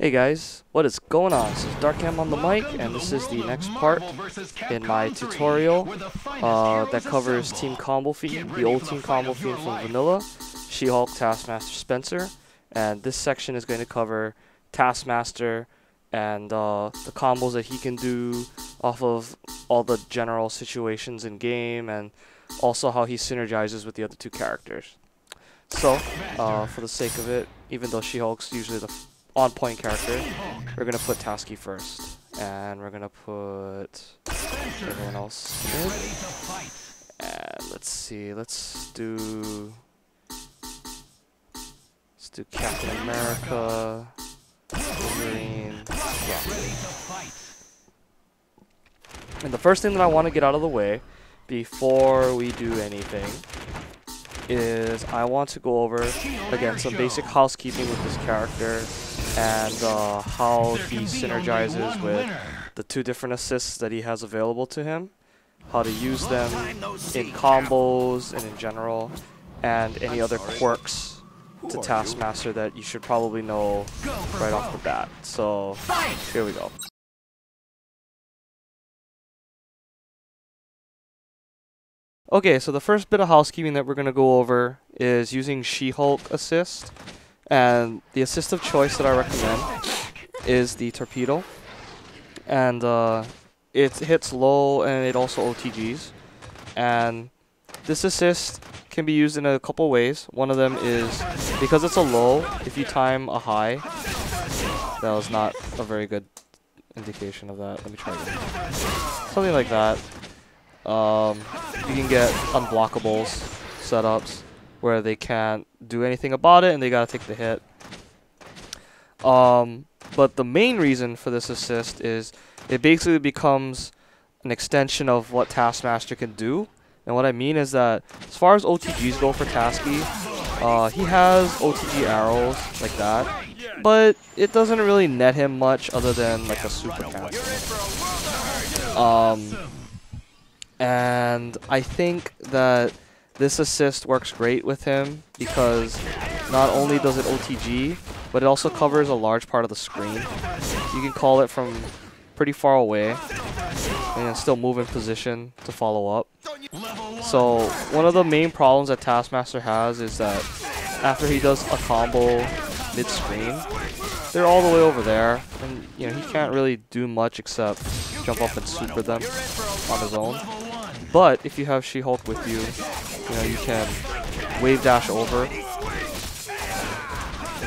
Hey guys, what is going on? This is DarkM on the mic, and this is the next part in my tutorial that covers Team Combofiend, the old Team Combofiend from Vanilla, She-Hulk, Taskmaster, Spencer, and this section is going to cover Taskmaster and the combos that he can do off of all the general situations in game, and also how he synergizes with the other two characters. So, for the sake of it, even though She-Hulk's usually the on-point character, we're gonna put Tasky first, and we're gonna put everyone else in. And let's see, let's do Captain America, Wolverine, and the first thing that I want to get out of the way before we do anything is I want to go over again some basic housekeeping with this character and how he synergizes with the two different assists that he has available to him, how to use them in combos and in general, and any other quirks to Taskmaster that you should probably know right off the bat. So here we go. Okay, so the first bit of housekeeping that we're going to go over is using She-Hulk assist. And the assist of choice that I recommend is the torpedo. And it hits low and it also OTGs. And this assist can be used in a couple ways. One of them is, because it's a low, if you time a high. That was not a very good indication of that. Let me try again. Something like that. You can get unblockables setups where they can't do anything about it and they gotta take the hit. But the main reason for this assist is it basically becomes an extension of what Taskmaster can do. And what I mean is that as far as OTGs go for Tasky, he has OTG arrows like that, but it doesn't really net him much other than like a super cancel. And I think that this assist works great with him because not only does it OTG, but it also covers a large part of the screen. You can call it from pretty far away and still move in position to follow up. So one of the main problems that Taskmaster has is that after he does a combo mid-screen, they're all the way over there, and he can't really do much except jump up and super them on his own. But if you have She-Hulk with you, you can wave dash over and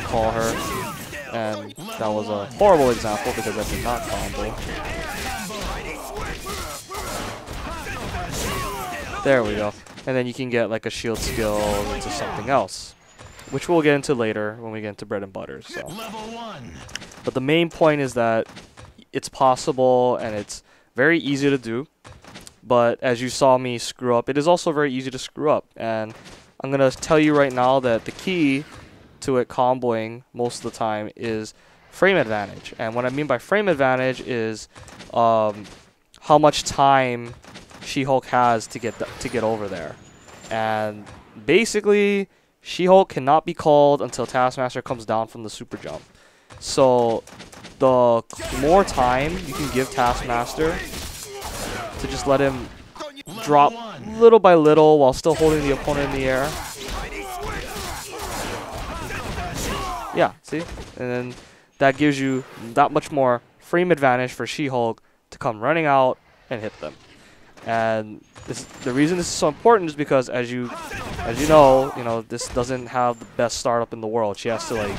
call her. And that was a horrible example because I did not combo. There we go. And then you can get like a shield skill into something else, which we'll get into later when we get into bread and butter. So, but the main point is that it's possible and it's very easy to do. But as you saw me screw up, it is also very easy to screw up. And I'm going to tell you right now that the key to it comboing most of the time is frame advantage. And what I mean by frame advantage is how much time She-Hulk has to get over there. And basically, She-Hulk cannot be called until Taskmaster comes down from the super jump. So the more time you can give Taskmaster to just let him drop little by little while still holding the opponent in the air. Yeah, see? And then that gives you that much more frame advantage for She-Hulk to come running out and hit them. And the reason this is so important is because as you know, this doesn't have the best startup in the world. She has to like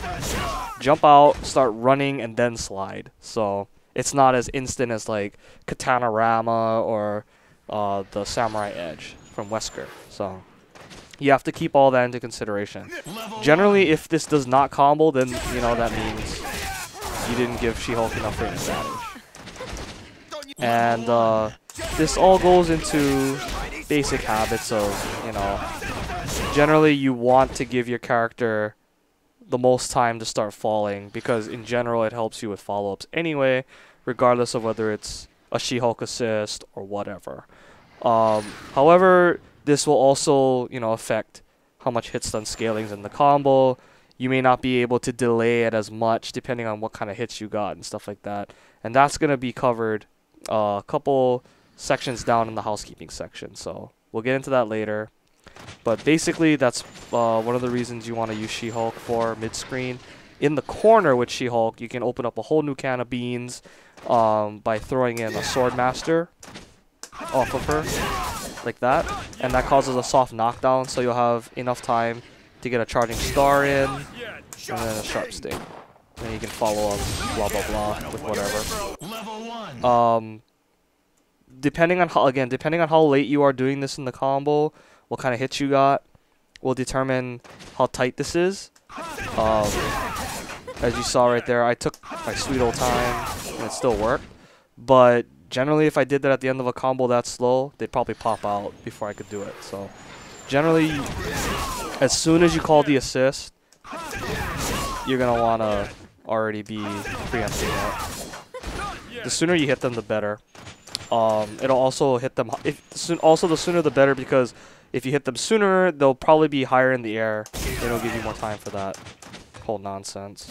jump out, start running, and then slide. So it's not as instant as like Katana Rama or the Samurai Edge from Wesker. So you have to keep all that into consideration. Generally, if this does not combo, then that means you didn't give She-Hulk enough frame advantage. And this all goes into basic habits of, generally you want to give your character the most time to start falling, because in general it helps you with follow-ups anyway, regardless of whether it's a She-Hulk assist or whatever. However, this will also affect how much hit stun scaling's in the combo. you may not be able to delay it as much depending on what kind of hits you got and stuff like that. And that's going to be covered a couple sections down in the housekeeping section. So we'll get into that later. But basically, that's one of the reasons you want to use She-Hulk for mid-screen. In the corner with She-Hulk, you can open up a whole new can of beans by throwing in a SwordMaster off of her, like that. And that causes a soft knockdown, so you'll have enough time to get a charging star in, and then a sharp sting. And you can follow up, blah, blah, blah, with whatever. Depending on how late you are doing this in the combo, what kind of hits you got will determine how tight this is. As you saw right there, I took my sweet old time and it still worked. But generally, if I did that at the end of a combo that slow, they'd probably pop out before I could do it. So generally, as soon as you call the assist, you're going to want to already be preempting it. The sooner you hit them, the better. It'll also hit them, also the sooner the better, because if you hit them sooner, they'll probably be higher in the air. It'll give you more time for that whole nonsense.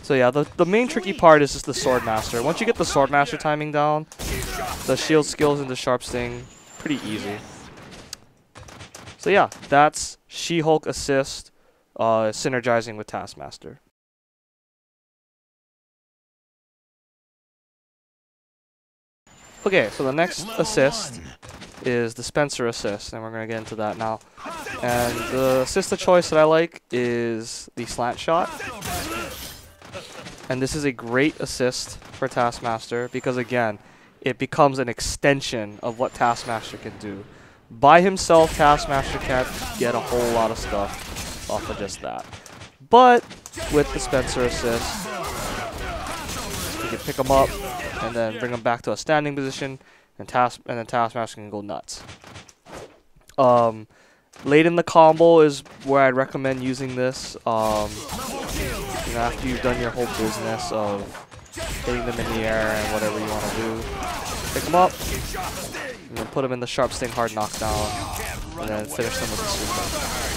So yeah, the main tricky part is just the SwordMaster. Once you get the SwordMaster timing down, the shield skills and the sharp sting, pretty easy. So yeah, that's She-Hulk assist, synergizing with TaskMaster. Okay, so the next assist is the Spencer assist, and we're going to get into that now. And the assist of choice that I like is the slant shot. And this is a great assist for TaskMaster because, again, it becomes an extension of what TaskMaster can do. By himself, TaskMaster can't get a whole lot of stuff off of just that. But with the Spencer assist, you can pick him up and then bring him back to a standing position, and then TaskMaster can go nuts. Late in the combo is where I'd recommend using this. You know, after you've done your whole business of hitting them in the air and whatever you want to do, pick them up, and then put them in the sharp sting hard knockdown, and then finish them with the super.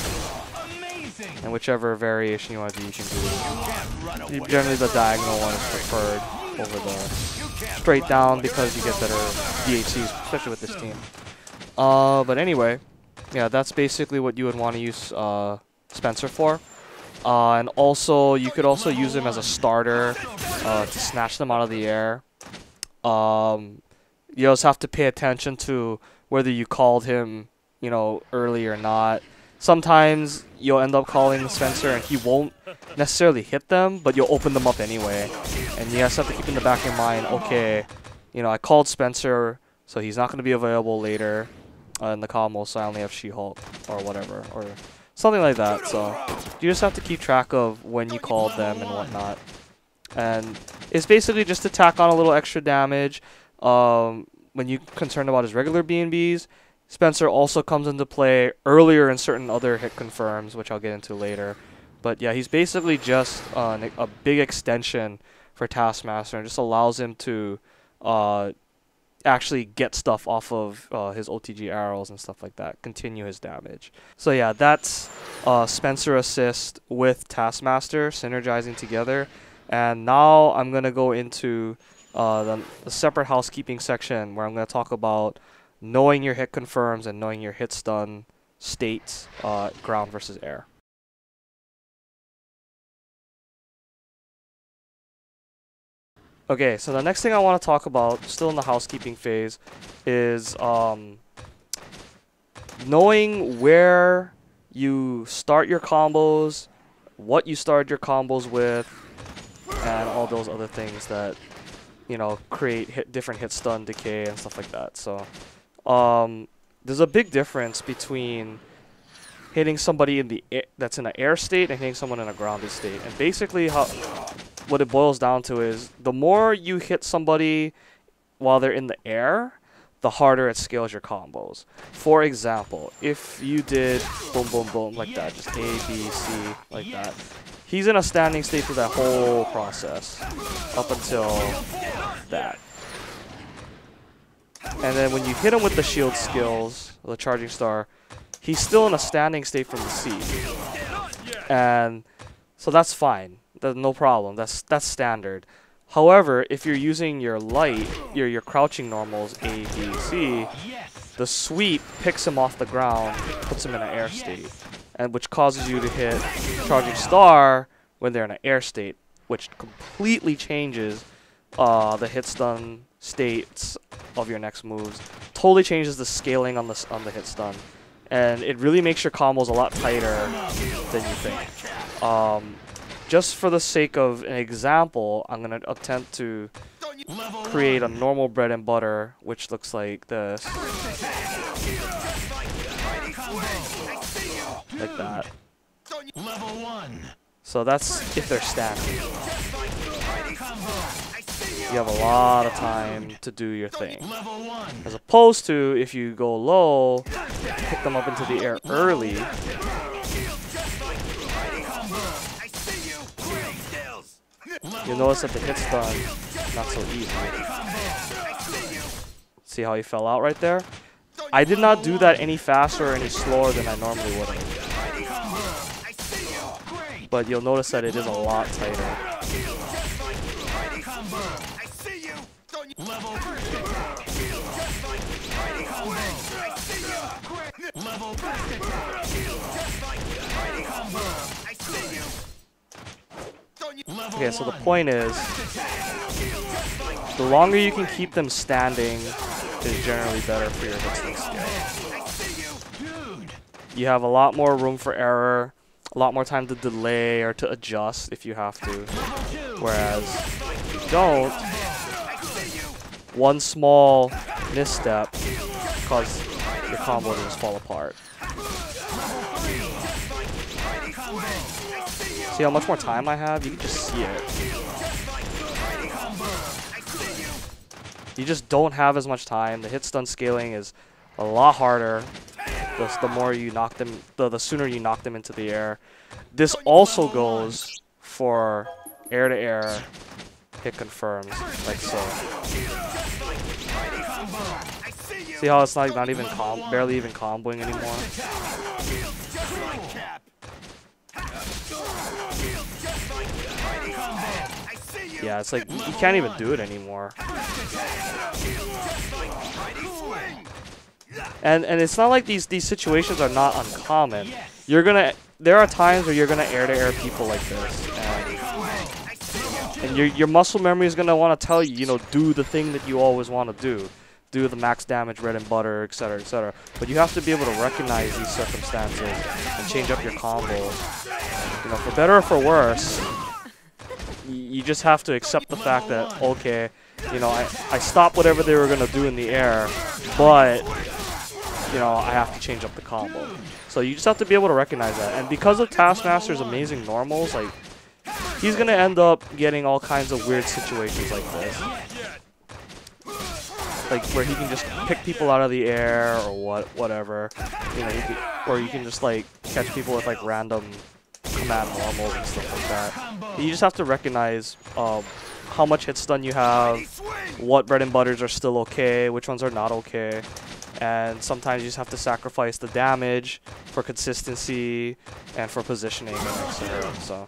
And whichever variation you want to do, you can do. Generally, the diagonal one is preferred over the straight down because you get better DHCs, especially with this team. But anyway, yeah, that's basically what you would want to use Spencer for. And also, you could also use him as a starter to snatch them out of the air. You also have to pay attention to whether you called him, you know, early or not. Sometimes you'll end up calling Spencer and he won't necessarily hit them, but you'll open them up anyway. And you just have to keep in the back of your mind, okay, you know, I called Spencer, so he's not going to be available later in the combo, so I only have She-Hulk or whatever, or something like that. So you just have to keep track of when you called them and whatnot. And it's basically just to tack on a little extra damage. When you're concerned about his regular BnBs, Spencer also comes into play earlier in certain other hit confirms, which I'll get into later. But yeah, he's basically just a big extension for TaskMaster, and just allows him to actually get stuff off of his OTG arrows and stuff like that, continue his damage. So yeah, that's Spencer assist with TaskMaster synergizing together. And now I'm going to go into the separate housekeeping section where I'm going to talk about knowing your hit confirms and knowing your hit stun states, ground versus air. Okay, so the next thing I want to talk about, still in the housekeeping phase, is knowing where you start your combos, what you started your combos with, and all those other things that, you know, create different hit stun, decay, and stuff like that. So there's a big difference between hitting somebody in the that's in an air state and hitting someone in a grounded state. And basically what it boils down to is the more you hit somebody while they're in the air, the harder it scales your combos. For example, if you did boom, boom, boom like that, just A, B, C, like that, he's in a standing state through that whole process up until that. And then when you hit him with the shield skills, the charging star, he's still in a standing state from the seat. And so that's fine. That's no problem. That's standard. However, if you're using your light, your crouching normals A, B, C, the sweep picks him off the ground, puts him in an air state, and which causes you to hit charging star when they're in an air state, which completely changes the hit stun states of your next moves. Totally changes the scaling on the hit stun, and it really makes your combos a lot tighter than you think. Just for the sake of an example, I'm gonna attempt to create a normal bread and butter, which looks like this, like that. So that's if they're standing. You have a lot of time to do your thing. As opposed to if you go low, pick them up into the air early. You'll notice that the hit stun, not so easy. See how he fell out right there? I did not do that any faster or any slower than I normally would have. But you'll notice that it is a lot tighter. Okay, so the point is, the longer you can keep them standing is generally better for your hit stun skill. You have a lot more room for error, a lot more time to delay or to adjust if you have to. Whereas if you don't, one small misstep causes your combo to just fall apart. See how much more time I have? You can just see it. You just don't have as much time. The hit stun scaling is a lot harder. The more you knock them, the sooner you knock them into the air. This also goes for air to air hit confirms, like so. See how it's like not even barely even comboing anymore. Yeah, it's like you can't even do it anymore. And it's not like these situations are not uncommon. There are times where you're gonna air to air people like this, and your muscle memory is gonna want to tell you, do the thing that you always want to do the max damage bread and butter, etc., etc. But you have to be able to recognize these circumstances and change up your combos. For better or for worse, you just have to accept the fact that, okay, I stopped whatever they were gonna do in the air, but I have to change up the combo. So you just have to be able to recognize that. And because of TaskMaster's amazing normals, like, he's gonna end up getting all kinds of weird situations like this. Like where he can just pick people out of the air or whatever. Or you can just like catch people with like random command normals and stuff like that. You just have to recognize how much hit stun you have, what bread and butters are still okay, which ones are not okay. And sometimes you just have to sacrifice the damage for consistency and for positioning and etc. So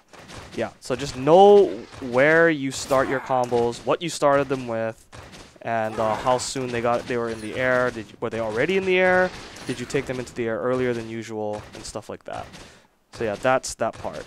yeah, so just know where you start your combos, what you started them with, and how soon they were in the air. Were they already in the air? Did you take them into the air earlier than usual and stuff like that? So yeah, that's that part.